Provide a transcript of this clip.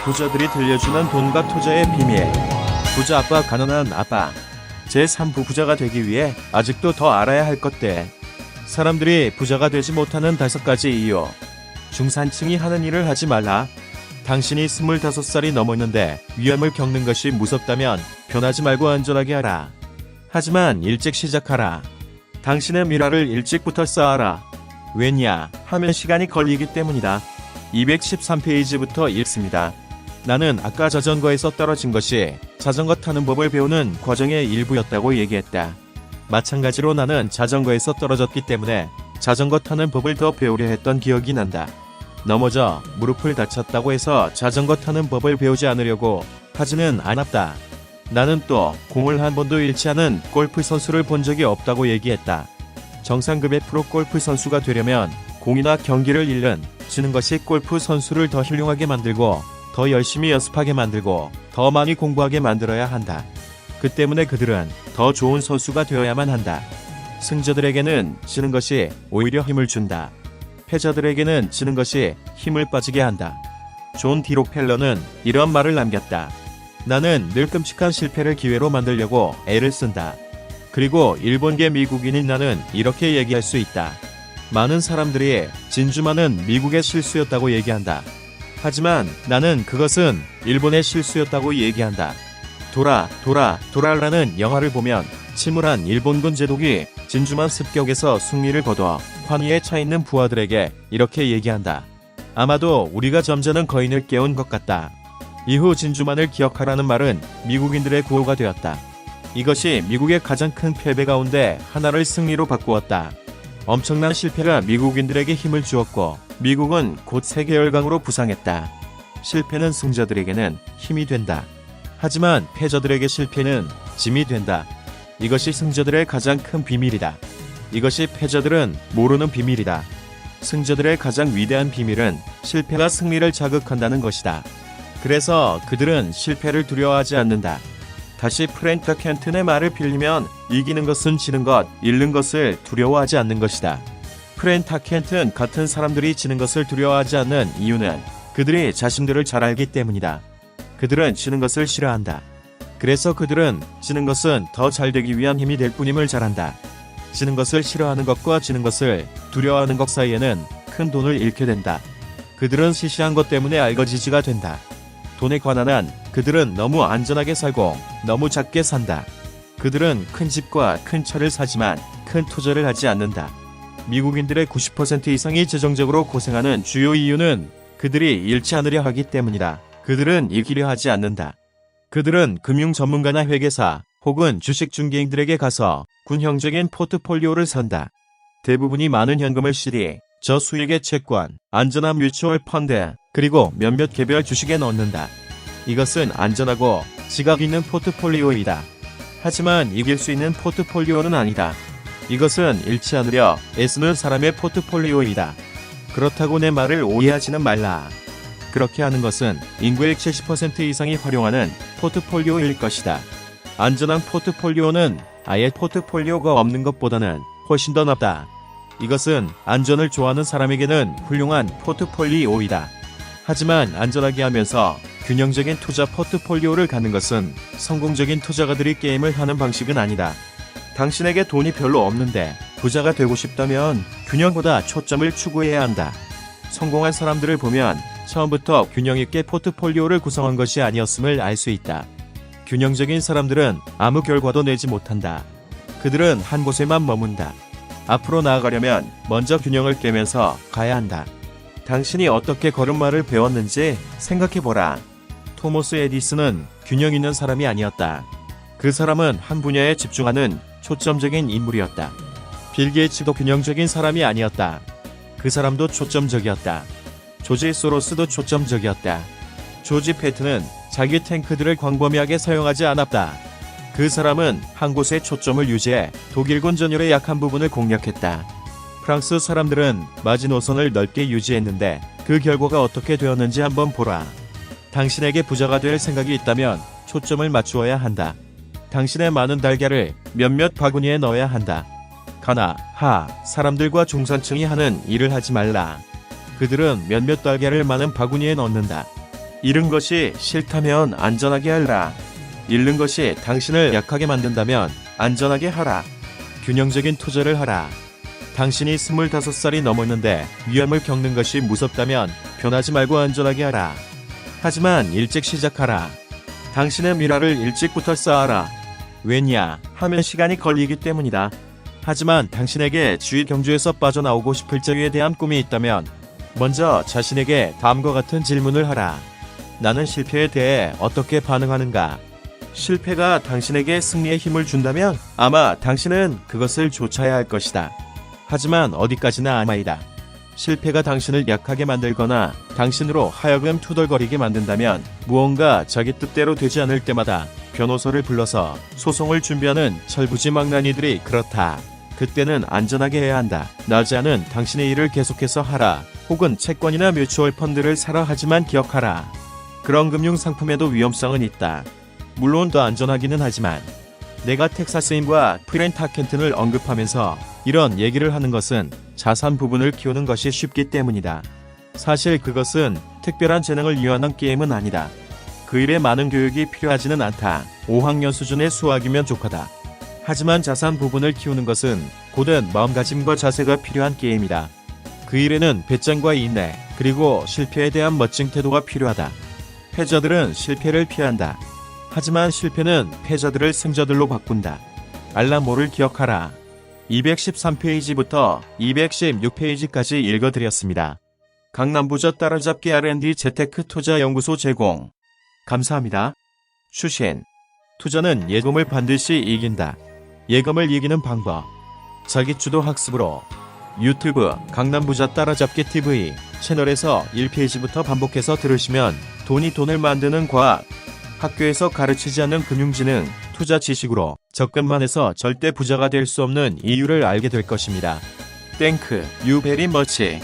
부자들이 들려주는 돈과 투자의 비밀. 부자 아빠, 가난한 아빠. 제3부 부자가 되기 위해 아직도 더 알아야 할 것들. 사람들이 부자가 되지 못하는 5가지 이유. 중산층이 하는 일을 하지 말라. 당신이 25살이 넘었는데 위험을 겪는 것이 무섭다면 변하지 말고 안전하게 하라. 하지만 일찍 시작하라. 당신의 미래를 일찍부터 쌓아라. 왜냐 하면 시간이 걸리기 때문이다. 213페이지부터 읽습니다. 나는 아까 자전거에서 떨어진 것이 자전거 타는 법을 배우는 과정의 일부였다고 얘기했다. 마찬가지로 나는 자전거에서 떨어졌기 때문에 자전거 타는 법을 더 배우려 했던 기억이 난다. 넘어져 무릎을 다쳤다고 해서 자전거 타는 법을 배우지 않으려고 하지는 않았다. 나는 또 공을 한 번도 잃지 않은 골프 선수를 본 적이 없다고 얘기했다. 정상급의 프로 골프 선수가 되려면 공이나 경기를 잃는 지는 것이 골프 선수를 더 훌륭하게 만들고 더 열심히 연습하게 만들고 더 많이 공부하게 만들어야 한다. 그 때문에 그들은 더 좋은 선수가 되어야만 한다. 승자들에게는 지는 것이 오히려 힘을 준다. 패자들에게는 지는 것이 힘을 빠지게 한다. 존 디 록펠러는 이런 말을 남겼다. 나는 늘 끔찍한 실패를 기회로 만들려고 애를 쓴다. 그리고 일본계 미국인인 나는 이렇게 얘기할 수 있다. 많은 사람들이 진주만은 미국의 실수였다고 얘기한다. 하지만 나는 그것은 일본의 실수였다고 얘기한다. 도라라는 영화를 보면 침울한 일본군 제독이 진주만 습격에서 승리를 거둬 환희에 차있는 부하들에게 이렇게 얘기한다. 아마도 우리가 점잖은 거인을 깨운 것 같다. 이후 진주만을 기억하라는 말은 미국인들의 구호가 되었다. 이것이 미국의 가장 큰 패배 가운데 하나를 승리로 바꾸었다. 엄청난 실패가 미국인들에게 힘을 주었고 미국은 곧 세계 열강으로 부상했다. 실패는 승자들에게는 힘이 된다. 하지만 패자들에게 실패는 짐이 된다. 이것이 승자들의 가장 큰 비밀이다. 이것이 패자들은 모르는 비밀이다. 승자들의 가장 위대한 비밀은 실패가 승리를 자극한다는 것이다. 그래서 그들은 실패를 두려워하지 않는다. 다시 프랭크 켄튼의 말을 빌리면 이기는 것은 지는 것, 잃는 것을 두려워하지 않는 것이다. 프랭크 켄튼 같은 사람들이 지는 것을 두려워하지 않는 이유는 그들이 자신들을 잘 알기 때문이다. 그들은 지는 것을 싫어한다. 그래서 그들은 지는 것은 더 잘되기 위한 힘이 될 뿐임을 잘 안다. 지는 것을 싫어하는 것과 지는 것을 두려워하는 것 사이에는 큰 돈을 잃게 된다. 그들은 시시한 것 때문에 알거지지가 된다. 돈에 관한 한 그들은 너무 안전하게 살고 너무 작게 산다. 그들은 큰 집과 큰 차를 사지만 큰 투자를 하지 않는다. 미국인들의 90% 이상이 재정적으로 고생하는 주요 이유는 그들이 잃지 않으려 하기 때문이다. 그들은 이기려 하지 않는다. 그들은 금융 전문가나 회계사 혹은 주식 중개인들에게 가서 균형적인 포트폴리오를 산다. 대부분이 많은 현금을 실이 저수익의 채권, 안전한 뮤추얼 펀드, 그리고 몇몇 개별 주식에 넣는다. 이것은 안전하고 지각 있는 포트폴리오이다. 하지만 이길 수 있는 포트폴리오는 아니다. 이것은 잃지 않으려 애쓰는 사람의 포트폴리오이다. 그렇다고 내 말을 오해하지는 말라. 그렇게 하는 것은 인구의 70% 이상이 활용하는 포트폴리오일 것이다. 안전한 포트폴리오는 아예 포트폴리오가 없는 것보다는 훨씬 더 낫다. 이것은 안전을 좋아하는 사람에게는 훌륭한 포트폴리오이다. 하지만 안전하게 하면서 균형적인 투자 포트폴리오를 갖는 것은 성공적인 투자가들이 게임을 하는 방식은 아니다. 당신에게 돈이 별로 없는데 부자가 되고 싶다면 균형보다 초점을 추구해야 한다. 성공한 사람들을 보면 처음부터 균형 있게 포트폴리오를 구성한 것이 아니었음을 알 수 있다. 균형적인 사람들은 아무 결과도 내지 못한다. 그들은 한 곳에만 머문다. 앞으로 나아가려면 먼저 균형을 깨면서 가야 한다. 당신이 어떻게 걸음마를 배웠는지 생각해보라. 토머스 에디슨은 균형 있는 사람이 아니었다. 그 사람은 한 분야에 집중하는 초점적인 인물이었다. 빌 게이츠도 균형적인 사람이 아니었다. 그 사람도 초점적이었다. 조지 소로스도 초점적이었다. 조지 패트는 자기 탱크들을 광범위하게 사용하지 않았다. 그 사람은 한 곳에 초점을 유지해 독일군 전열의 약한 부분을 공략했다. 프랑스 사람들은 마지노선을 넓게 유지했는데 그 결과가 어떻게 되었는지 한번 보라. 당신에게 부자가 될 생각이 있다면 초점을 맞추어야 한다. 당신의 많은 달걀을 몇몇 바구니에 넣어야 한다. 사람들과 중산층이 하는 일을 하지 말라. 그들은 몇몇 달걀을 많은 바구니에 넣는다. 잃은 것이 싫다면 안전하게 하라. 잃는 것이 당신을 약하게 만든다면 안전하게 하라. 균형적인 투자를 하라. 당신이 25살이 넘었는데 위험을 겪는 것이 무섭다면 변하지 말고 안전하게 하라. 하지만 일찍 시작하라. 당신의 미래를 일찍부터 쌓아라. 왜냐 하면 시간이 걸리기 때문이다. 하지만 당신에게 주위 경주에서 빠져나오고 싶을 자유에 대한 꿈이 있다면 먼저 자신에게 다음과 같은 질문을 하라. 나는 실패에 대해 어떻게 반응하는가? 실패가 당신에게 승리의 힘을 준다면 아마 당신은 그것을 좇아야 할 것이다. 하지만 어디까지나 아마이다. 실패가 당신을 약하게 만들거나 당신으로 하여금 투덜거리게 만든다면 무언가 자기 뜻대로 되지 않을 때마다 변호사를 불러서 소송을 준비하는 철부지망나니들이 그렇다. 그때는 안전하게 해야 한다. 나자는 당신의 일을 계속해서 하라. 혹은 채권이나 뮤추얼 펀드를 사라. 하지만 기억하라. 그런 금융상품에도 위험성은 있다. 물론 더 안전하기는 하지만 내가 텍사스인과 프렌타켄튼을 언급하면서 이런 얘기를 하는 것은 자산 부분을 키우는 것이 쉽기 때문이다. 사실 그것은 특별한 재능을 이용하는 게임은 아니다. 그 일에 많은 교육이 필요하지는 않다. 5학년 수준의 수학이면 족하다. 하지만 자산 부분을 키우는 것은 고된 마음가짐과 자세가 필요한 게임이다. 그 일에는 배짱과 인내, 그리고 실패에 대한 멋진 태도가 필요하다. 패자들은 실패를 피한다. 하지만 실패는 패자들을 승자들로 바꾼다. 알라모를 기억하라. 213페이지부터 216페이지까지 읽어드렸습니다. 강남부자 따라잡기 R&D 재테크 투자연구소 제공. 감사합니다. 추신. 투자는 예금을 반드시 이긴다. 예금을 이기는 방법. 자기주도 학습으로. 유튜브 강남부자 따라잡기 TV 채널에서 1페이지부터 반복해서 들으시면 돈을 만드는 과학. 학교에서 가르치지 않는 금융지능, 투자 지식으로 접근만 해서 절대 부자가 될 수 없는 이유를 알게 될 것입니다. 땡크, 유 베리 머치.